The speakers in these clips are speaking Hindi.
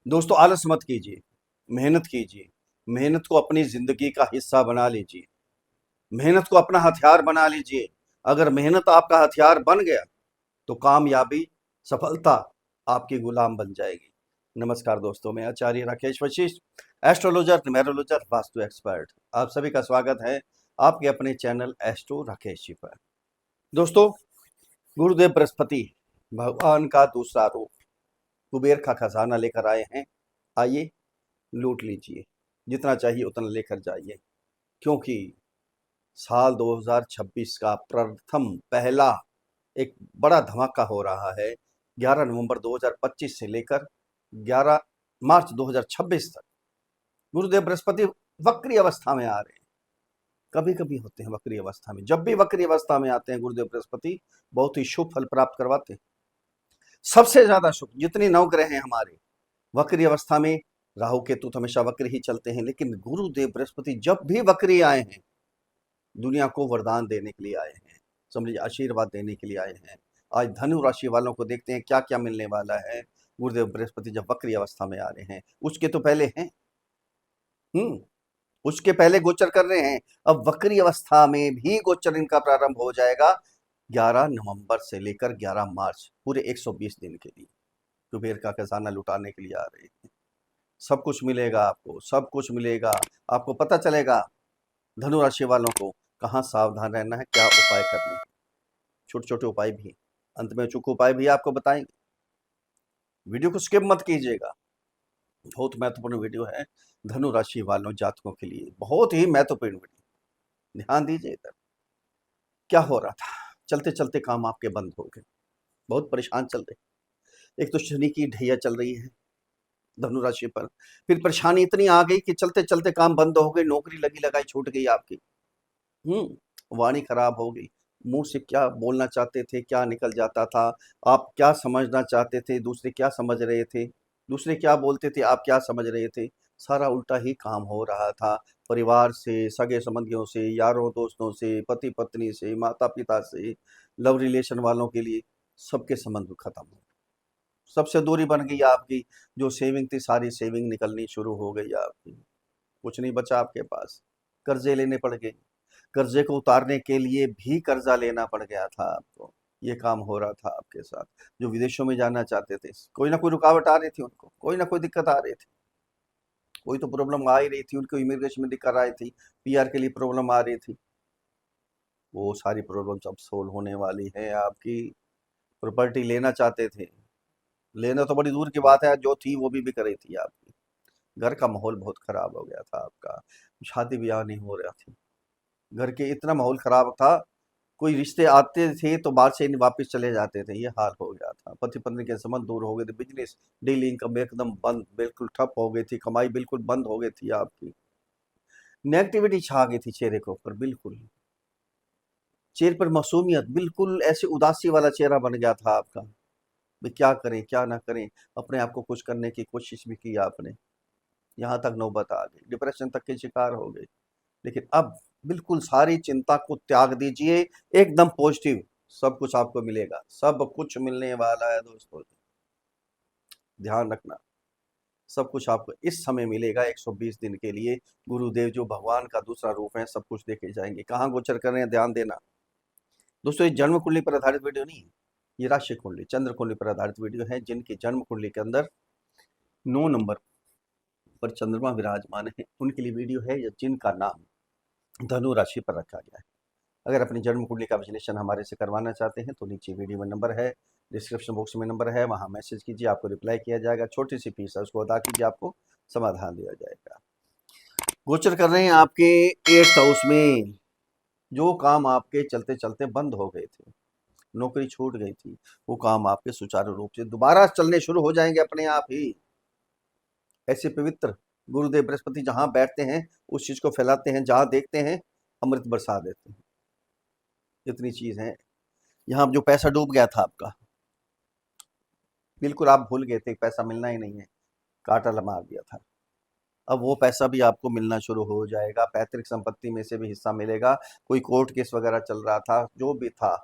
दोस्तों आलस मत कीजिए, मेहनत कीजिए। मेहनत को अपनी ज़िंदगी का हिस्सा बना लीजिए। मेहनत को अपना हथियार बना लीजिए। अगर मेहनत आपका हथियार बन गया, तो कामयाबी, सफलता आपकी गुलाम बन जाएगी। नमस्कार दोस्तों, मैं आचार्य राकेश वशिष्ठ, एस्ट्रोलॉजर, न्यूमेरोलॉजर, वास्तु एक्सपर्ट। आप सभी का स्वागत है आपके अपने चैनल एस्ट्रो राकेश जी पर। दोस्तों, गुरुदेव बृहस्पति भगवान का दूसरा रूप कुबेर का खजाना लेकर आए हैं। आइए लूट लीजिए, जितना चाहिए उतना लेकर जाइए, क्योंकि साल 2026 का प्रथम पहला एक बड़ा धमाका हो रहा है। 11 नवंबर 2025 से लेकर 11 मार्च 2026 तक गुरुदेव बृहस्पति वक्री अवस्था में आ रहे हैं। कभी कभी होते हैं वक्री अवस्था में। जब भी वक्री अवस्था में आते हैं गुरुदेव बृहस्पति, बहुत ही शुभ फल प्राप्त करवाते हैं। सबसे ज्यादा शुभ, जितने नवग्रह हैं हमारे वक्री अवस्था में, राहु केतु तो हमेशा वक्र ही चलते हैं, लेकिन गुरुदेव बृहस्पति जब भी वक्री आए हैं, दुनिया को वरदान देने के लिए आए हैं, समझिए आशीर्वाद देने के लिए आए हैं। आज धनु राशि वालों को देखते हैं क्या क्या मिलने वाला है। गुरुदेव बृहस्पति जब वक्री अवस्था में आ रहे हैं, उसके तो पहले हैं, हम्म उसके पहले गोचर कर रहे हैं। अब वक्री अवस्था में भी गोचर इनका प्रारंभ हो जाएगा 11 नवंबर से लेकर 11 मार्च, पूरे 120 दिन के लिए कुबेर का खजाना लुटाने के लिए आ रहे हैं। सब कुछ मिलेगा आपको, सब कुछ मिलेगा आपको। पता चलेगा धनु राशि वालों को कहाँ सावधान रहना है, क्या उपाय करने हैं। छोटे छोटे उपाय भी, अंत में चुक उपाय भी आपको बताएंगे। वीडियो को स्किप मत कीजिएगा, बहुत महत्वपूर्ण वीडियो है धनु राशि वालों जातकों के लिए, बहुत ही महत्वपूर्ण वीडियो। ध्यान दीजिए इधर। क्या हो रहा था, चलते चलते काम आपके बंद हो गए, बहुत परेशान चल रहे। एक तो शनि की ढैया चल रही है धनु राशि पर, फिर परेशानी इतनी आ गई कि चलते चलते काम बंद हो गए, नौकरी लगी लगाई छूट गई आपकी। वाणी खराब हो गई। मुंह से क्या बोलना चाहते थे क्या निकल जाता था। आप क्या समझना चाहते थे दूसरे क्या समझ रहे थे, दूसरे क्या बोलते थे आप क्या समझ रहे थे। सारा उल्टा ही काम हो रहा था। परिवार से, सगे संबंधियों से, यारों दोस्तों से, पति पत्नी से, माता पिता से, लव रिलेशन वालों के लिए सबके संबंध खत्म हो गए। सबसे दूरी बन गई आपकी। जो सेविंग थी सारी सेविंग निकलनी शुरू हो गई आपकी। कुछ नहीं बचा आपके पास। कर्जे लेने पड़ गए। कर्जे को उतारने के लिए भी कर्जा लेना पड़ गया था आपको। ये काम हो रहा था आपके साथ। जो विदेशों में जाना चाहते थे, कोई ना कोई रुकावट आ रही थी उनको, कोई ना कोई दिक्कत आ रही थी। कोई तो प्रॉब्लम आ ही रही थी उनको, इमिग्रेशन में दिक्कत आ रही थी, पीआर के लिए प्रॉब्लम आ रही थी। वो सारी प्रॉब्लम अब सोल्व होने वाली है आपकी। प्रॉपर्टी लेना चाहते थे, लेना तो बड़ी दूर की बात है, जो थी वो भी बिक रही थी आपकी। घर का माहौल बहुत खराब हो गया था आपका। शादी ब्याह नहीं हो रहा थी, घर के इतना माहौल खराब था। कोई रिश्ते आते थे तो बाहर से वापस चले जाते थे, ये हाल हो गया था। पति पत्नी के संबंध दूर हो गए थे, बिजनेस डेली इनकम एकदम बंद, बिल्कुल ठप हो गई थी, कमाई बिल्कुल बंद हो गई थी आपकी। नेगेटिविटी छा गई थी चेहरे के ऊपर, बिल्कुल चेहरे पर मासूमियत, बिल्कुल ऐसे उदासी वाला चेहरा बन गया था आपका। भाई क्या करें क्या ना करें, अपने आप को कुछ करने की कोशिश भी की आपने, यहाँ तक नौबत आ गई, डिप्रेशन तक के शिकार हो गए। लेकिन अब बिल्कुल सारी चिंता को त्याग दीजिए, एकदम पॉजिटिव। सब कुछ आपको मिलेगा, सब कुछ मिलने वाला है दोस्तों, ध्यान रखना। सब कुछ आपको इस समय मिलेगा 120 दिन के लिए। गुरुदेव जो भगवान का दूसरा रूप है, सब कुछ देके जाएंगे। कहाँ गोचर कर रहे हैं ध्यान देना दोस्तों। ये जन्म कुंडली पर आधारित वीडियो नहीं है, ये राशि कुंडली, चंद्र कुंडली पर आधारित वीडियो है। जिनकी जन्म कुंडली के अंदर 9 नंबर पर चंद्रमा विराजमान है, उनके लिए वीडियो है, या जिनका नाम धनु राशि पर रखा गया है। अगर अपनी जन्म कुंडली का विश्लेषण हमारे से करवाना चाहते हैं तो नीचे वीडियो में नंबर है, डिस्क्रिप्शन बॉक्स में नंबर है, वहां मैसेज कीजिए, आपको रिप्लाई किया जाएगा। छोटी सी फीस है, उसको अदा कीजिए, आपको समाधान दिया जाएगा। गोचर कर रहे हैं आपके 8th हाउस में। जो काम आपके चलते चलते बंद हो गए थे, नौकरी छूट गई थी, वो काम आपके सुचारू रूप से दोबारा चलने शुरू हो जाएंगे अपने आप ही। ऐसे पवित्र गुरुदेव बृहस्पति जहां बैठते हैं उस चीज को फैलाते हैं, जहां देखते हैं अमृत बरसा देते हैं। इतनी चीज है। यहाँ जो पैसा डूब गया था आपका, बिल्कुल आप भूल गए थे, पैसा मिलना ही नहीं है, काटा मार दिया था। अब वो पैसा भी आपको मिलना शुरू हो जाएगा। पैतृक संपत्ति में से भी हिस्सा मिलेगा। कोई कोर्ट केस वगैरह चल रहा था, जो भी था,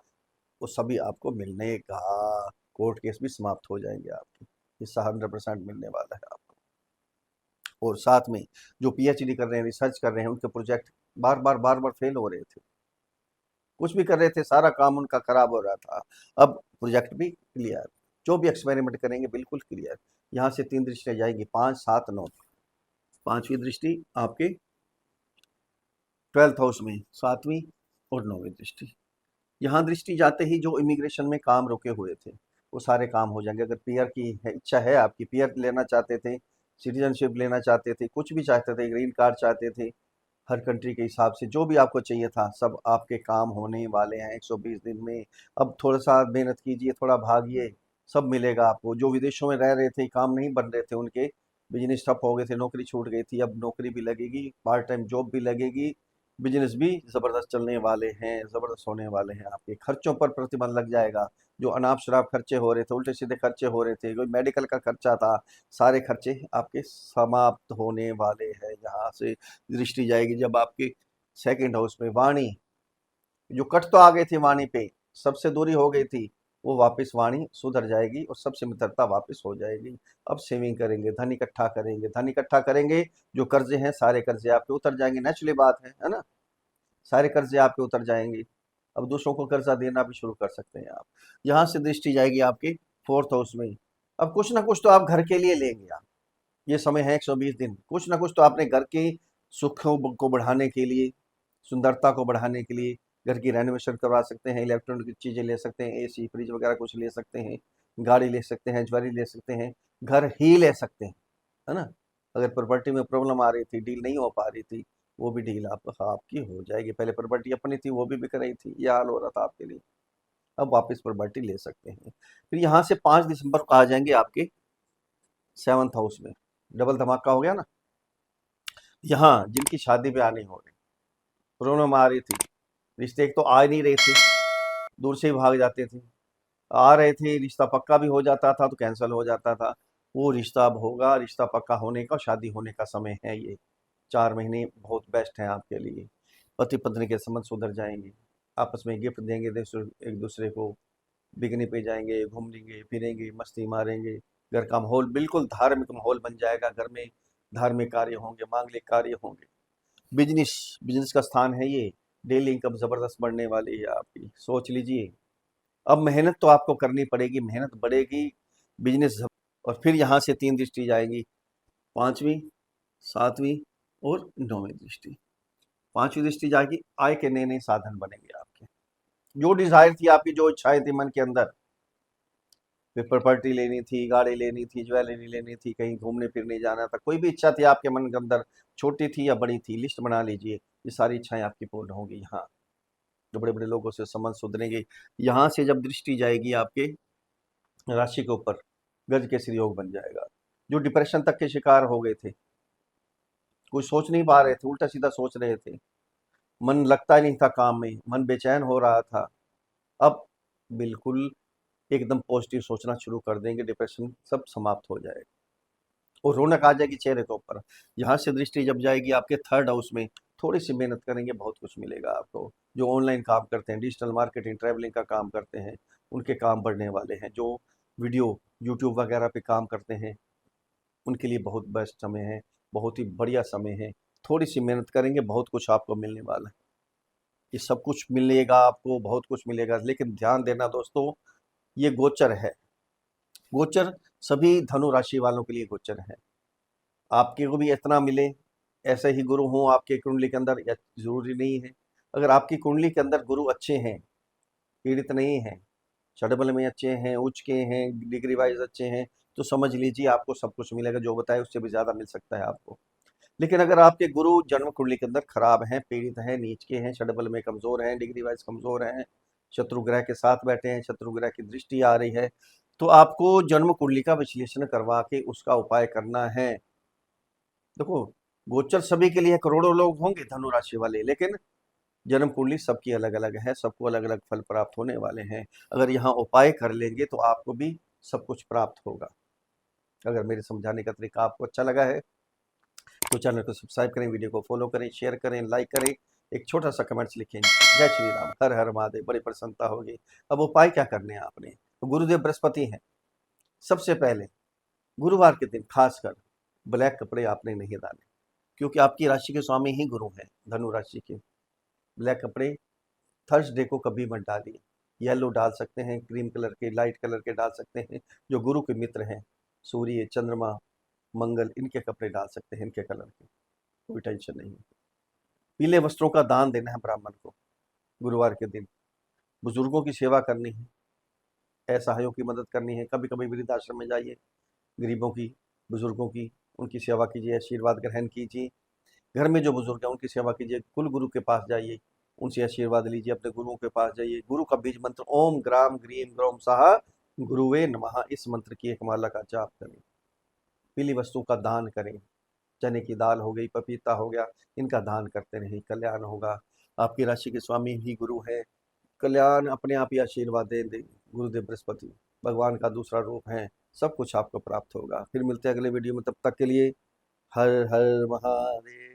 वो सभी आपको मिलने का। कोर्ट केस भी समाप्त हो जाएंगे आपके, हिस्सा 100% मिलने वाला है आपको। और साथ में जो पीएचडी कर रहे हैं, रिसर्च कर रहे हैं, उनके प्रोजेक्ट बार बार फेल हो रहे थे। कुछ भी कर रहे थे, सारा काम उनका खराब हो रहा था। अब प्रोजेक्ट भी क्लियर, जो भी एक्सपेरिमेंट करेंगे बिल्कुल क्लियर। यहाँ से 3 दृष्टियाँ जाएगी, 5, 7, 9। 5वीं दृष्टि आपके 12th हाउस में, 7वीं और 9वीं दृष्टि। यहाँ दृष्टि जाते ही जो इमिग्रेशन में काम रुके हुए थे, वो सारे काम हो जाएंगे। अगर पीआर की इच्छा है, आपकी पीआर लेना चाहते थे, सिटीजनशिप लेना चाहते थे, कुछ भी चाहते थे, ग्रीन कार्ड चाहते थे, हर कंट्री के हिसाब से जो भी आपको चाहिए था, सब आपके काम होने वाले हैं 120 दिन में। अब थोड़ा सा मेहनत कीजिए, थोड़ा भागिए, सब मिलेगा आपको। जो विदेशों में रह रहे थे, काम नहीं बन रहे थे उनके, बिजनेस ठप हो गए थे, नौकरी छूट गई थी, अब नौकरी भी लगेगी, पार्ट टाइम जॉब भी लगेगी, बिजनेस भी ज़बरदस्त चलने वाले हैं, ज़बरदस्त होने वाले हैं। आपके खर्चों पर प्रतिबंध लग जाएगा। जो अनाप शराब खर्चे हो रहे थे, उल्टे सीधे खर्चे हो रहे थे, कोई मेडिकल का खर्चा था, सारे खर्चे आपके समाप्त होने वाले हैं। यहाँ से दृष्टि जाएगी जब आपके 2nd हाउस में। वाणी, जो कट तो आ गए थे वाणी पे, सबसे दूरी हो गई थी, वो वापस वाणी सुधर जाएगी और सबसे मित्रता वापस हो जाएगी। अब सेविंग करेंगे, धन इकट्ठा करेंगे, धन इकट्ठा करेंगे, जो कर्जे हैं सारे कर्जे आपके उतर जाएंगे। नेचुरली बात है ना, सारे कर्जे आपके उतर जाएंगे। अब दूसरों को कर्जा देना भी शुरू कर सकते हैं आप। यहाँ से दृष्टि जाएगी आपके 4th हाउस में। अब कुछ ना कुछ तो आप घर के लिए लेंगे आप। ये समय है 120 दिन, कुछ ना कुछ तो आपने घर के सुखों को बढ़ाने के लिए, सुंदरता को बढ़ाने के लिए घर की रेनोवेशन करवा सकते हैं, इलेक्ट्रॉनिक की चीज़ें ले सकते हैं, एसी, फ्रिज वगैरह कुछ ले सकते हैं, गाड़ी ले सकते हैं, ज्वेलरी ले सकते हैं, घर ही ले सकते हैं, है ना? अगर प्रॉपर्टी में प्रॉब्लम आ रही थी, डील नहीं हो पा रही थी, वो भी डील आपकी हो जाएगी। पहले प्रॉपर्टी अपनी थी, वो भी बिक रही थी, ये हाल हो रहा था आपके लिए। अब वापस प्रॉपर्टी ले सकते हैं। फिर यहाँ से 5 दिसंबर को आ जाएंगे आपके 7th हाउस में। डबल धमाका हो गया ना। यहाँ जिनकी शादी ब्याह नहीं हो रही, प्रॉब्लम आ रही थी, रिश्ते एक तो आ नहीं रहे थे, दूर से ही भाग जाते थे, आ रहे थे, रिश्ता पक्का भी हो जाता था तो कैंसिल हो जाता था। वो रिश्ता अब होगा, रिश्ता पक्का होने का, शादी होने का समय है ये। 4 महीने बहुत बेस्ट हैं आपके लिए। पति पत्नी के संबंध सुधर जाएंगे, आपस में गिफ्ट देंगे एक दूसरे को, बिकनी पे जाएंगे, घूम लेंगे, फिरेंगे, मस्ती मारेंगे। घर का माहौल बिल्कुल धार्मिक माहौल बन जाएगा। घर में धार्मिक कार्य होंगे, मांगलिक कार्य होंगे। बिजनेस, बिजनेस का स्थान है ये। डेली इनकम जबरदस्त बढ़ने वाली है आपकी, सोच लीजिए। अब मेहनत तो आपको करनी पड़ेगी, मेहनत बढ़ेगी, बिजनेस। और फिर यहाँ से 3 दृष्टि जाएगी, 5वीं, 7वीं और 9वीं दृष्टि। 5वीं दृष्टि जाएगी, आय के नए नए साधन बनेंगे आपके। जो डिजायर थी आपकी, जो इच्छाएं थी मन के अंदर, फिर प्रॉपर्टी लेनी थी, गाड़ी लेनी थी, ज्वेलरी लेनी थी, कहीं घूमने फिरने जाना था, कोई भी इच्छा थी आपके मन के अंदर, छोटी थी या बड़ी थी, लिस्ट बना लीजिए। ये सारी इच्छाएं आपकी पूर्ण होंगी। यहाँ जो बड़े बड़े लोगों से संबंध सुधरेंगे। यहाँ से जब दृष्टि जाएगी आपके राशि के ऊपर, गज केसरी योग बन जाएगा। जो डिप्रेशन तक के शिकार हो गए थे, कुछ सोच नहीं पा रहे थे, उल्टा सीधा सोच रहे थे, मन लगता ही नहीं था काम में, मन बेचैन हो रहा था, अब बिल्कुल एकदम पॉजिटिव सोचना शुरू कर देंगे, डिप्रेशन सब समाप्त हो जाएगा और रौनक आ जाएगी चेहरे के ऊपर। यहाँ से दृष्टि जब जाएगी आपके 3rd हाउस में, थोड़ी सी मेहनत करेंगे, बहुत कुछ मिलेगा आपको। जो ऑनलाइन काम करते हैं, डिजिटल मार्केटिंग, ट्रैवलिंग का काम करते हैं, उनके काम बढ़ने वाले हैं। जो वीडियो यूट्यूब वगैरह पे काम करते हैं, उनके लिए बहुत बेस्ट समय है, बहुत ही बढ़िया समय है। थोड़ी सी मेहनत करेंगे, बहुत कुछ आपको मिलने वाला है। ये सब कुछ मिलेगा आपको, बहुत कुछ मिलेगा, लेकिन ध्यान देना दोस्तों, ये गोचर है। गोचर सभी धनु राशि वालों के लिए गोचर है। आपके को भी इतना मिले, ऐसे ही गुरु हों आपके कुंडली के अंदर, या जरूरी नहीं है। अगर आपकी कुंडली के अंदर गुरु अच्छे हैं, पीड़ित नहीं है, षडबल में अच्छे हैं, उच्च के हैं, डिग्री वाइज अच्छे हैं, तो समझ लीजिए आपको सब कुछ मिलेगा। जो बताए उससे भी ज्यादा मिल सकता है आपको। लेकिन अगर आपके गुरु जन्म कुंडली के अंदर खराब हैं, पीड़ित हैं, नीच के हैं, षडबल में कमजोर हैं, डिग्री वाइज कमजोर हैं, शत्रु ग्रह के साथ बैठे हैं, शत्रु ग्रह की दृष्टि आ रही है, तो आपको जन्म कुंडली का विश्लेषण करवा के उसका उपाय करना है। देखो, गोचर सभी के लिए करोड़ों लोग होंगे धनु राशि वाले, लेकिन जन्म कुंडली सबकी अलग अलग है, सबको अलग अलग फल प्राप्त होने वाले हैं। अगर यहाँ उपाय कर लेंगे तो आपको भी सब कुछ प्राप्त होगा। अगर मेरे समझाने का तरीका आपको अच्छा लगा है तो चैनल को सब्सक्राइब करें, वीडियो को फॉलो करें, शेयर करें, लाइक करें, एक छोटा सा कमेंट्स लिखें, जय श्री राम, हर हर महादेव, बड़ी प्रसन्नता होगी। अब उपाय क्या करने हैं आपने, तो गुरुदेव बृहस्पति हैं। सबसे पहले गुरुवार के दिन खासकर ब्लैक कपड़े आपने नहीं डाले, क्योंकि आपकी राशि के स्वामी ही गुरु हैं, धनु राशि के। ब्लैक कपड़े थर्सडे को कभी मत डालिए। येलो डाल सकते हैं, क्रीम कलर के, लाइट कलर के डाल सकते हैं, जो गुरु के मित्र हैं, सूर्य, चंद्रमा, मंगल, इनके कपड़े डाल सकते हैं, इनके कलर के, कोई टेंशन नहीं है। पीले वस्त्रों का दान देना है ब्राह्मण को गुरुवार के दिन। बुजुर्गों की सेवा करनी है, असहायों की मदद करनी है। कभी कभी वृद्धाश्रम में जाइए, गरीबों की, बुजुर्गों की, उनकी सेवा कीजिए, आशीर्वाद ग्रहण कीजिए। घर में जो बुजुर्ग हैं उनकी सेवा कीजिए। कुल गुरु के पास जाइए, उनसे आशीर्वाद लीजिए। अपने गुरुओं के पास जाइए। गुरु का बीज मंत्र ओम ग्राम ग्रीम ग्रोम साहा गुरुवे नमः, इस मंत्र की एक माला का जाप करें। पीली वस्तु का दान करें। चने की दाल हो गई, पपीता हो गया, इनका दान करते रहें, कल्याण होगा। आपकी राशि के स्वामी ही गुरु है, कल्याण अपने आप ही आशीर्वाद दे दे। गुरुदेव बृहस्पति भगवान का दूसरा रूप है, सब कुछ आपको प्राप्त होगा। फिर मिलते हैं अगले वीडियो में, तब तक के लिए हर हर महादेव।